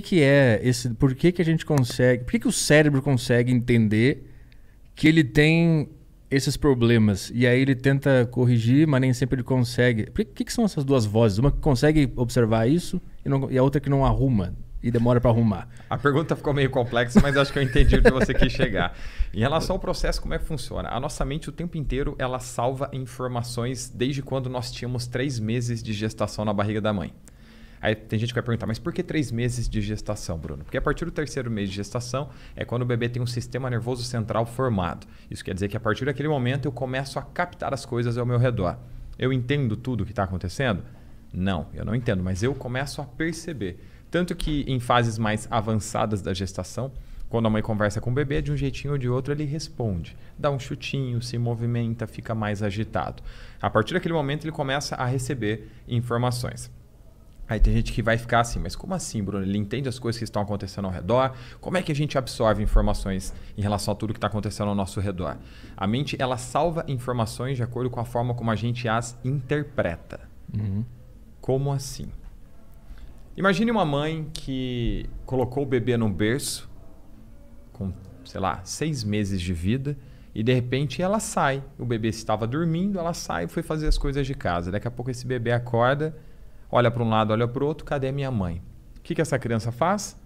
que é esse... Por que a gente consegue... Por que o cérebro consegue entender que ele tem esses problemas? E aí ele tenta corrigir, mas nem sempre ele consegue. Por que são essas duas vozes? Uma que consegue observar isso e a outra que não arruma e demora para arrumar. A pergunta ficou meio complexa, mas acho que eu entendi onde você quis chegar. Em relação ao processo, como é que funciona? A nossa mente o tempo inteiro ela salva informações desde quando nós tínhamos 3 meses de gestação na barriga da mãe. Aí tem gente que vai perguntar, mas por que 3 meses de gestação, Bruno? Porque a partir do 3º mês de gestação é quando o bebê tem um sistema nervoso central formado. Isso quer dizer que a partir daquele momento eu começo a captar as coisas ao meu redor. Eu entendo tudo o que está acontecendo? Não, eu não entendo, mas eu começo a perceber. Tanto que em fases mais avançadas da gestação, quando a mãe conversa com o bebê, de um jeitinho ou de outro ele responde. Dá um chutinho, se movimenta, fica mais agitado. A partir daquele momento ele começa a receber informações. Aí tem gente que vai ficar assim, mas como assim, Bruno? Ele entende as coisas que estão acontecendo ao redor? Como é que a gente absorve informações em relação a tudo que está acontecendo ao nosso redor? A mente, ela salva informações de acordo com a forma como a gente as interpreta. Como assim? Imagine uma mãe que colocou o bebê num berço com, sei lá, 6 meses de vida e de repente ela sai. O bebê estava dormindo, ela sai e foi fazer as coisas de casa. Daqui a pouco esse bebê acorda, olha para um lado, olha para o outro, cadê minha mãe? O que essa criança faz?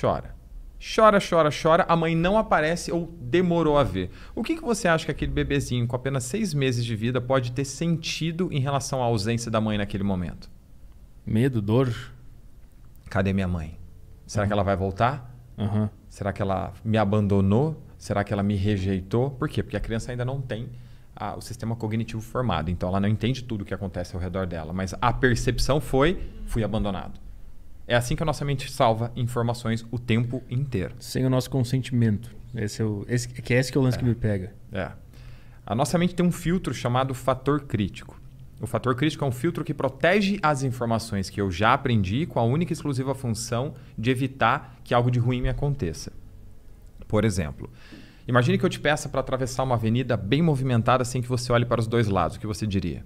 Chora. Chora, chora, chora, a mãe não aparece ou demorou a ver. O que você acha que aquele bebezinho com apenas 6 meses de vida pode ter sentido em relação à ausência da mãe naquele momento? Medo, dor. Cadê minha mãe? Será que ela vai voltar? Será que ela me abandonou? Será que ela me rejeitou? Por quê? Porque a criança ainda não tem o sistema cognitivo formado. Então ela não entende tudo o que acontece ao redor dela. Mas a percepção fui abandonado. É assim que a nossa mente salva informações o tempo inteiro. Sem o nosso consentimento. Esse que é o lance que me pega. A nossa mente tem um filtro chamado fator crítico. O fator crítico é um filtro que protege as informações que eu já aprendi com a única e exclusiva função de evitar que algo de ruim me aconteça. Por exemplo, imagine que eu te peça para atravessar uma avenida bem movimentada sem que você olhe para os dois lados. O que você diria?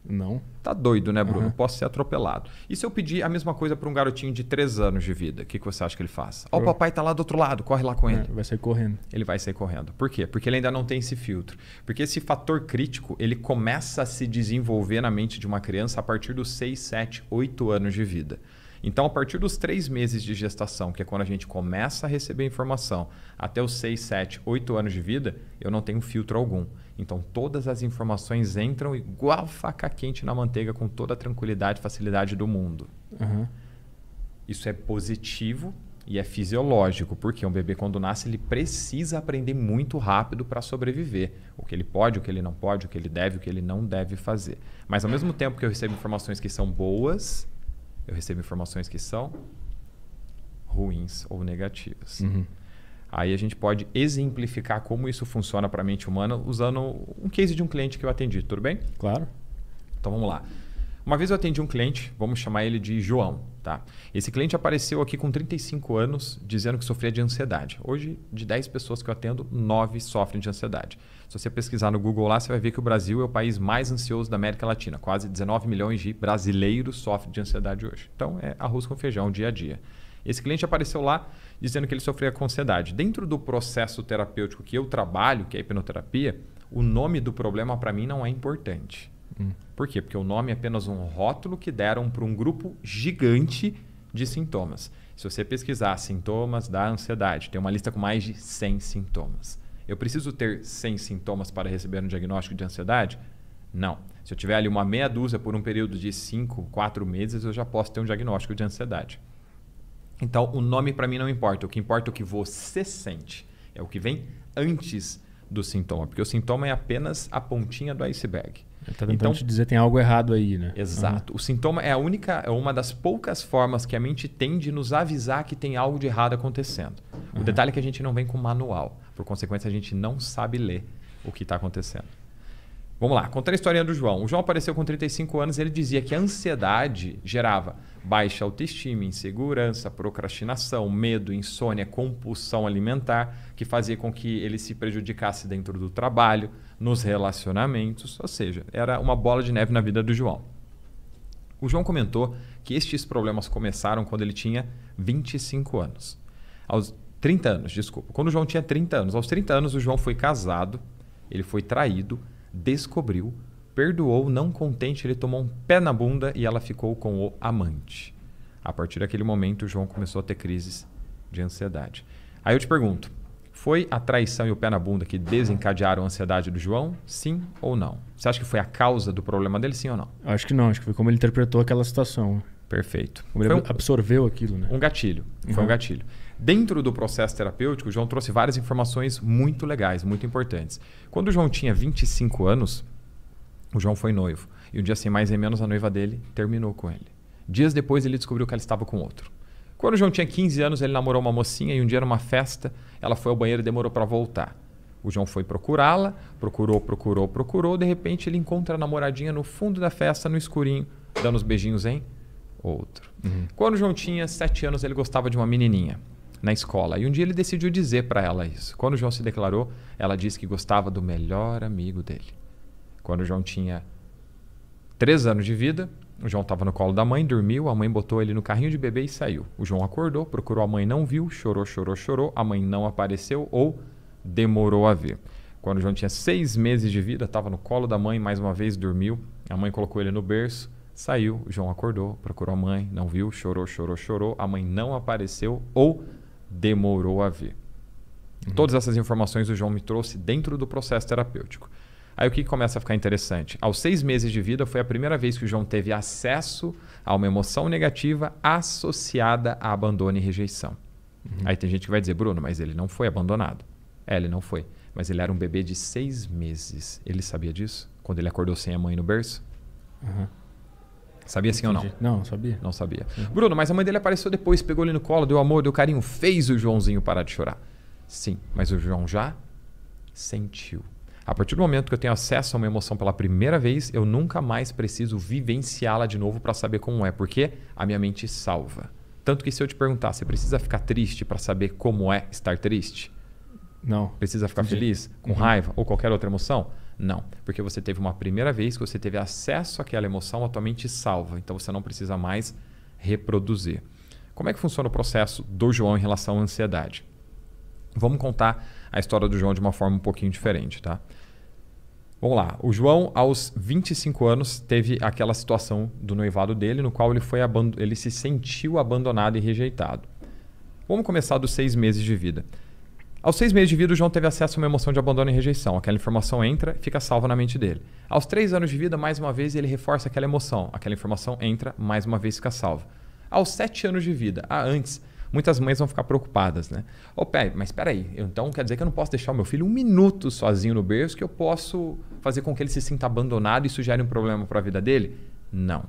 Não. Tá doido, né, Bruno? Posso ser atropelado. E se eu pedir a mesma coisa para um garotinho de 3 anos de vida? O que você acha que ele faz? Ó, o papai tá lá do outro lado, corre lá com ele. Vai sair correndo. Ele vai sair correndo. Por quê? Porque ele ainda não tem esse filtro. Porque esse fator crítico, ele começa a se desenvolver na mente de uma criança a partir dos 6, 7, 8 anos de vida. Então, a partir dos 3 meses de gestação, que é quando a gente começa a receber informação, até os 6, 7, 8 anos de vida, eu não tenho filtro algum. Então, todas as informações entram igual faca quente na manteiga, com toda a tranquilidade e facilidade do mundo. Isso é positivo e é fisiológico, porque um bebê, quando nasce, ele precisa aprender muito rápido para sobreviver. O que ele pode, o que ele não pode, o que ele deve, o que ele não deve fazer. Mas, ao mesmo tempo que eu recebo informações que são boas, eu recebo informações que são ruins ou negativas. Aí a gente pode exemplificar como isso funciona para a mente humana usando um case de um cliente que eu atendi, tudo bem? Claro. Então vamos lá. Uma vez eu atendi um cliente, vamos chamar ele de João, tá? Esse cliente apareceu aqui com 35 anos dizendo que sofria de ansiedade. Hoje, de 10 pessoas que eu atendo, 9 sofrem de ansiedade. Se você pesquisar no Google lá, você vai ver que o Brasil é o país mais ansioso da América Latina. Quase 19 milhões de brasileiros sofrem de ansiedade hoje. Então é arroz com feijão, dia a dia. Esse cliente apareceu lá dizendo que ele sofria com ansiedade. Dentro do processo terapêutico que eu trabalho, que é a hipnoterapia, o nome do problema para mim não é importante. Por quê? Porque o nome é apenas um rótulo que deram para um grupo gigante de sintomas. Se você pesquisar sintomas da ansiedade, tem uma lista com mais de 100 sintomas. Eu preciso ter 100 sintomas para receber um diagnóstico de ansiedade? Não. Se eu tiver ali uma meia dúzia por um período de 5, 4 meses, eu já posso ter um diagnóstico de ansiedade. Então, o nome para mim não importa. O que importa é o que você sente. É o que vem antes do sintoma. Porque o sintoma é apenas a pontinha do iceberg. Está tentando te dizer que tem algo errado aí, né? Exato. O sintoma é uma das poucas formas que a mente tem de nos avisar que tem algo de errado acontecendo. O detalhe é que a gente não vem com manual. Por consequência, a gente não sabe ler o que está acontecendo. Vamos lá, contar a historinha do João. O João apareceu com 35 anos e ele dizia que a ansiedade gerava baixa autoestima, insegurança, procrastinação, medo, insônia, compulsão alimentar, que fazia com que ele se prejudicasse dentro do trabalho, nos relacionamentos, ou seja, era uma bola de neve na vida do João. O João comentou que estes problemas começaram quando ele tinha 25 anos. Aos 30 anos, desculpa. Quando o João tinha 30 anos. Aos 30 anos, o João foi casado, ele foi traído, descobriu, perdoou, não contente, ele tomou um pé na bunda e ela ficou com o amante. A partir daquele momento, o João começou a ter crises de ansiedade. Aí eu te pergunto, foi a traição e o pé na bunda que desencadearam a ansiedade do João? Sim ou não? Você acha que foi a causa do problema dele, sim ou não? Acho que não, acho que foi como ele interpretou aquela situação. Perfeito. Como ele absorveu aquilo, né? Um gatilho. Foi um gatilho. Dentro do processo terapêutico, o João trouxe várias informações muito legais, muito importantes. Quando o João tinha 25 anos, o João foi noivo. E um dia sem mais nem menos, a noiva dele terminou com ele. Dias depois, ele descobriu que ela estava com outro. Quando o João tinha 15 anos, ele namorou uma mocinha e um dia numa festa, ela foi ao banheiro e demorou para voltar. O João foi procurá-la, procurou. De repente, ele encontra a namoradinha no fundo da festa, no escurinho, dando os beijinhos em outro. Quando o João tinha 7 anos, ele gostava de uma menininha na escola. E um dia ele decidiu dizer para ela isso. Quando o João se declarou, ela disse que gostava do melhor amigo dele. Quando o João tinha 3 anos de vida, o João estava no colo da mãe, dormiu, a mãe botou ele no carrinho de bebê e saiu. O João acordou, procurou a mãe, não viu, chorou, a mãe não apareceu ou demorou a ver. Quando o João tinha 6 meses de vida, estava no colo da mãe, mais uma vez dormiu, a mãe colocou ele no berço, saiu, o João acordou, procurou a mãe, não viu, chorou, a mãe não apareceu ou demorou a ver. Todas essas informações o João me trouxe dentro do processo terapêutico. Aí o que começa a ficar interessante? Aos 6 meses de vida foi a primeira vez que o João teve acesso a uma emoção negativa associada a abandono e rejeição. Aí tem gente que vai dizer, Bruno, mas ele não foi abandonado. Ele não foi. Mas ele era um bebê de 6 meses. Ele sabia disso? Quando ele acordou sem a mãe no berço? Sabia sim ou não? Não, sabia. Não sabia. Bruno, mas a mãe dele apareceu depois, pegou ele no colo, deu amor, deu carinho, fez o Joãozinho parar de chorar. Sim, mas o João já sentiu. A partir do momento que eu tenho acesso a uma emoção pela primeira vez, eu nunca mais preciso vivenciá-la de novo para saber como é, porque a minha mente salva. Tanto que se eu te perguntar, você precisa ficar triste para saber como é estar triste? Não. Precisa ficar feliz, com raiva ou qualquer outra emoção? Não, porque você teve uma primeira vez que você teve acesso àquela emoção, a tua mente salva. Então você não precisa mais reproduzir. Como é que funciona o processo do João em relação à ansiedade? Vamos contar a história do João de uma forma um pouquinho diferente, tá? Vamos lá. O João, aos 25 anos, teve aquela situação do noivado dele, no qual ele se sentiu abandonado e rejeitado. Vamos começar dos 6 meses de vida. Aos 6 meses de vida, o João teve acesso a uma emoção de abandono e rejeição. Aquela informação entra e fica salva na mente dele. Aos 3 anos de vida, mais uma vez, ele reforça aquela emoção. Aquela informação entra, mais uma vez fica salva. Aos 7 anos de vida, antes, muitas mães vão ficar preocupadas, né? Mas espera aí, então quer dizer que eu não posso deixar o meu filho 1 minuto sozinho no berço, que eu posso fazer com que ele se sinta abandonado e isso gere um problema para a vida dele? Não.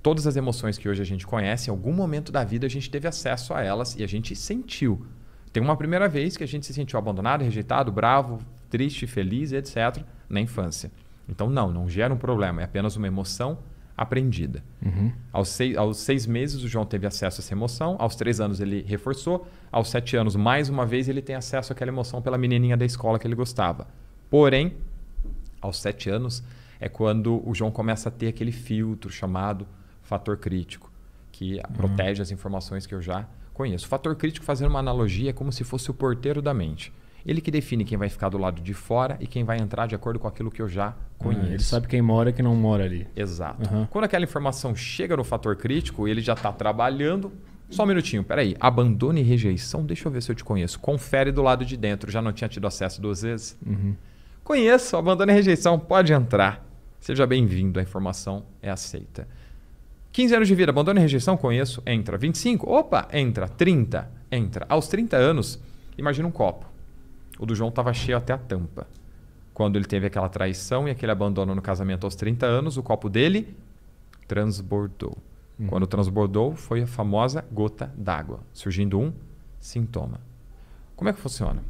Todas as emoções que hoje a gente conhece, em algum momento da vida a gente teve acesso a elas e a gente sentiu. Tem uma primeira vez que a gente se sentiu abandonado, rejeitado, bravo, triste, feliz, etc. na infância. Então não gera um problema, é apenas uma emoção aprendida. Aos 6 meses o João teve acesso a essa emoção, aos 3 anos ele reforçou, aos 7 anos mais uma vez ele tem acesso àquela emoção pela menininha da escola que ele gostava. Porém, aos 7 anos é quando o João começa a ter aquele filtro chamado fator crítico, que protege as informações que eu já conheço. O fator crítico, fazendo uma analogia, é como se fosse o porteiro da mente. Ele que define quem vai ficar do lado de fora e quem vai entrar de acordo com aquilo que eu já conheço. Ele sabe quem mora e quem não mora ali. Exato. Quando aquela informação chega no fator crítico, ele já está trabalhando. Só um minutinho, peraí. Abandono e rejeição, deixa eu ver se eu te conheço. Confere do lado de dentro. Já não tinha tido acesso 2 vezes? Conheço, abandono e rejeição, pode entrar. Seja bem-vindo, a informação é aceita. 15 anos de vida, abandono e rejeição, conheço, entra. 25, opa, entra. 30, entra. Aos 30 anos, imagina um copo. O do João estava cheio até a tampa. Quando ele teve aquela traição e aquele abandono no casamento aos 30 anos, o copo dele transbordou. Quando transbordou, foi a famosa gota d'água, surgindo um sintoma. Como é que funciona?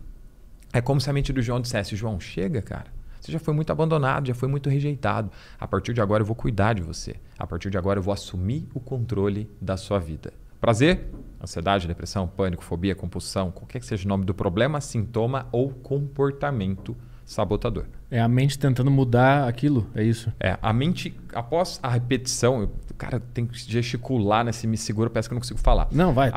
É como se a mente do João dissesse, João, chega, cara. Você já foi muito abandonado, já foi muito rejeitado. A partir de agora eu vou cuidar de você. A partir de agora eu vou assumir o controle da sua vida. Prazer? Ansiedade, depressão, pânico, fobia, compulsão, qualquer que seja o nome do problema, sintoma ou comportamento sabotador. É a mente tentando mudar aquilo, é isso? A mente, após a repetição, cara, tem que gesticular, né? Se me segura, parece que eu não consigo falar. Não, vai.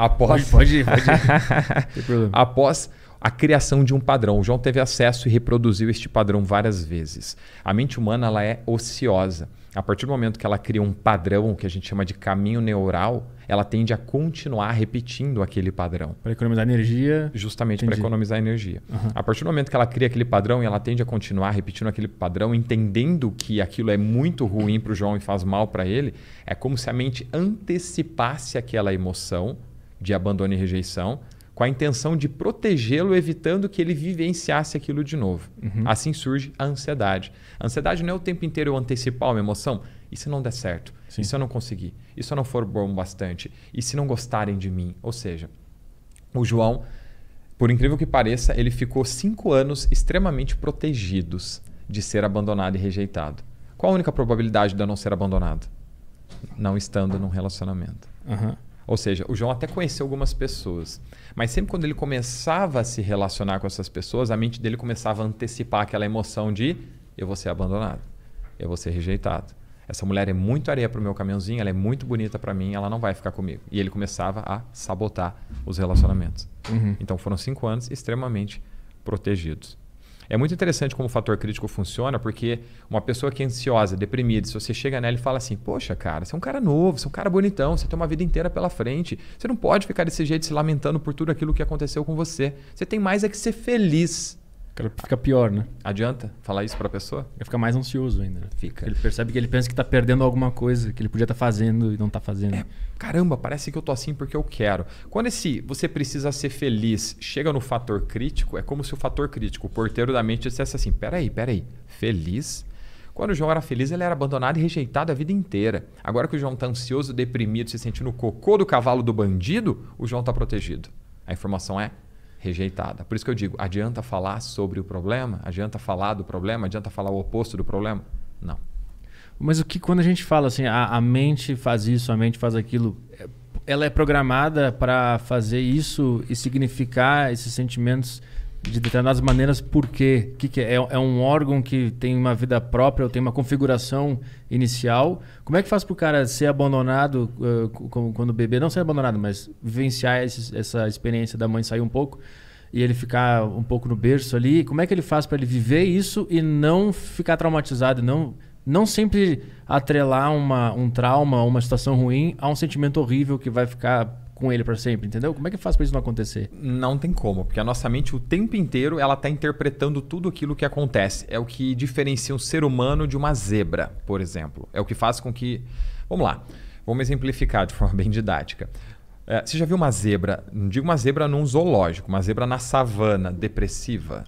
Pode ir. Não tem problema. Após a criação de um padrão. O João teve acesso e reproduziu este padrão várias vezes. A mente humana ela é ociosa. A partir do momento que ela cria um padrão, que a gente chama de caminho neural, ela tende a continuar repetindo aquele padrão. Para economizar energia. Justamente para economizar energia. Uhum. A partir do momento que ela cria aquele padrão e ela tende a continuar repetindo aquele padrão, entendendo que aquilo é muito ruim para o João e faz mal para ele, é como se a mente antecipasse aquela emoção de abandono e rejeição, com a intenção de protegê-lo, evitando que ele vivenciasse aquilo de novo. Uhum. Assim surge a ansiedade. A ansiedade não é o tempo inteiro eu antecipar uma emoção. E se não der certo? Sim. E se eu não conseguir? E se eu não for bom bastante? E se não gostarem de mim? Ou seja, o João, por incrível que pareça, ele ficou 5 anos extremamente protegidos de ser abandonado e rejeitado. Qual a única probabilidade de eu não ser abandonado? Não estando num relacionamento. Uhum. Ou seja, o João até conheceu algumas pessoas, mas sempre quando ele começava a se relacionar com essas pessoas, a mente dele começava a antecipar aquela emoção de eu vou ser abandonado, eu vou ser rejeitado. Essa mulher é muito areia para o meu caminhãozinho, ela é muito bonita para mim, ela não vai ficar comigo. E ele começava a sabotar os relacionamentos. Uhum. Então foram 5 anos extremamente protegidos. É muito interessante como o fator crítico funciona, porque uma pessoa que é ansiosa, deprimida, se você chega nela e fala assim, poxa, cara, você é um cara novo, você é um cara bonitão, você tem uma vida inteira pela frente, você não pode ficar desse jeito se lamentando por tudo aquilo que aconteceu com você. Você tem mais é que ser feliz. Fica pior, né? Adianta falar isso para a pessoa? Ele fica mais ansioso ainda. Né? Fica. Ele percebe que ele pensa que está perdendo alguma coisa, que ele podia estar fazendo e não está fazendo. Caramba, parece que eu tô assim porque eu quero. Quando esse você precisa ser feliz chega no fator crítico, é como se o fator crítico, o porteiro da mente, dissesse assim, peraí, feliz? Quando o João era feliz, ele era abandonado e rejeitado a vida inteira. Agora que o João está ansioso, deprimido, se sentindo o cocô do cavalo do bandido, o João está protegido. A informação é rejeitada. Por isso que eu digo, adianta falar sobre o problema? Adianta falar do problema? Adianta falar o oposto do problema? Não. Mas o que quando a gente fala assim, a mente faz isso, a mente faz aquilo, ela é programada para fazer isso e significar esses sentimentos de determinadas maneiras, por quê? Que é? É um órgão que tem uma vida própria ou tem uma configuração inicial? Como é que faz para o cara ser abandonado quando bebê? Não ser abandonado, mas vivenciar essa experiência da mãe sair um pouco e ele ficar um pouco no berço ali. Como é que ele faz para ele viver isso e não ficar traumatizado? Não sempre atrelar um trauma, uma situação ruim a um sentimento horrível que vai ficar com ele para sempre, entendeu? Como é que faz para isso não acontecer? Não tem como, porque a nossa mente o tempo inteiro ela está interpretando tudo aquilo que acontece. É o que diferencia um ser humano de uma zebra, por exemplo. É o que faz com que... Vamos lá, vamos exemplificar de forma bem didática. Você já viu uma zebra, não digo uma zebra num zoológico, uma zebra na savana, depressiva?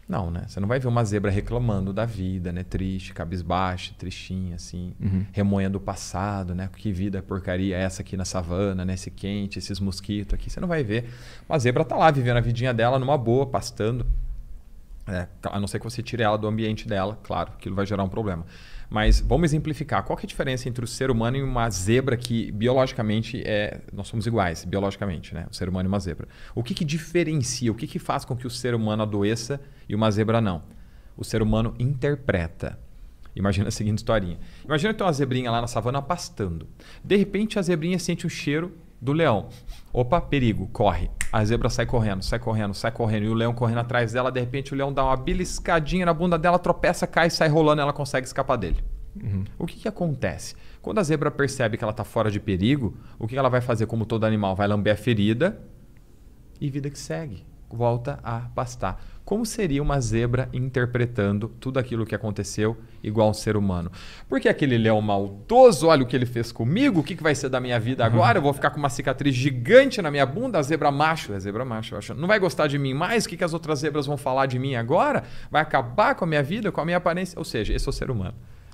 Não, né? Você não vai ver uma zebra reclamando da vida, né? Triste, cabisbaixa, tristinha, assim, remoendo o passado, né? Que vida porcaria é essa aqui na savana, né? Esse quente, esses mosquitos aqui. Você não vai ver. Uma zebra tá lá, vivendo a vidinha dela numa boa, pastando. A não ser que você tire ela do ambiente dela, claro, aquilo vai gerar um problema. Mas vamos exemplificar. Qual que é a diferença entre o ser humano e uma zebra que biologicamente nós somos iguais, biologicamente, né? O ser humano e uma zebra. O que diferencia? O que faz com que o ser humano adoeça e uma zebra não? O ser humano interpreta. Imagina a seguinte historinha. Imagina ter uma zebrinha lá na savana pastando. De repente a zebrinha sente o cheiro do leão. Opa, perigo, corre. A zebra sai correndo. E o leão correndo atrás dela. De repente o leão dá uma beliscadinha na bunda dela, tropeça, cai, sai rolando e ela consegue escapar dele. O que acontece? Quando a zebra percebe que ela está fora de perigo, o que ela vai fazer como todo animal? Vai lamber a ferida e vida que segue. Volta a pastar. Como seria uma zebra interpretando tudo aquilo que aconteceu igual um ser humano? Porque aquele leão maldoso, olha o que ele fez comigo, o que vai ser da minha vida agora? Eu vou ficar com uma cicatriz gigante na minha bunda, a zebra macho, não vai gostar de mim mais? O que as outras zebras vão falar de mim agora? Vai acabar com a minha vida, com a minha aparência? Ou seja, esse é o ser humano.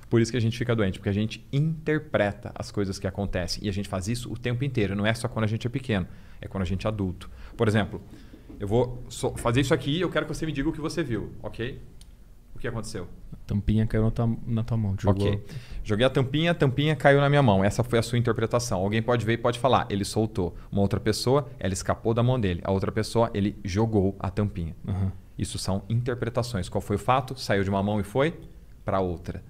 Por isso que a gente fica doente, porque a gente interpreta as coisas que acontecem. E a gente faz isso o tempo inteiro, não é só quando a gente é pequeno, é quando a gente é adulto. Por exemplo, eu vou fazer isso aqui e eu quero que você me diga o que você viu, ok? O que aconteceu? Tampinha caiu na tua mão. Jogou. Ok. Joguei a tampinha caiu na minha mão. Essa foi a sua interpretação. Alguém pode ver e pode falar, ele soltou. Uma outra pessoa, ela escapou da mão dele. A outra pessoa, ele jogou a tampinha. Uhum. Isso são interpretações. Qual foi o fato? Saiu de uma mão e foi para outra.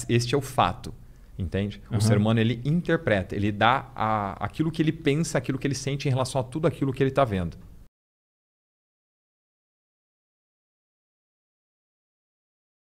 Este é o fato. Entende? O ser humano, ele interpreta, ele dá aquilo que ele pensa, aquilo que ele sente em relação a tudo aquilo que ele está vendo.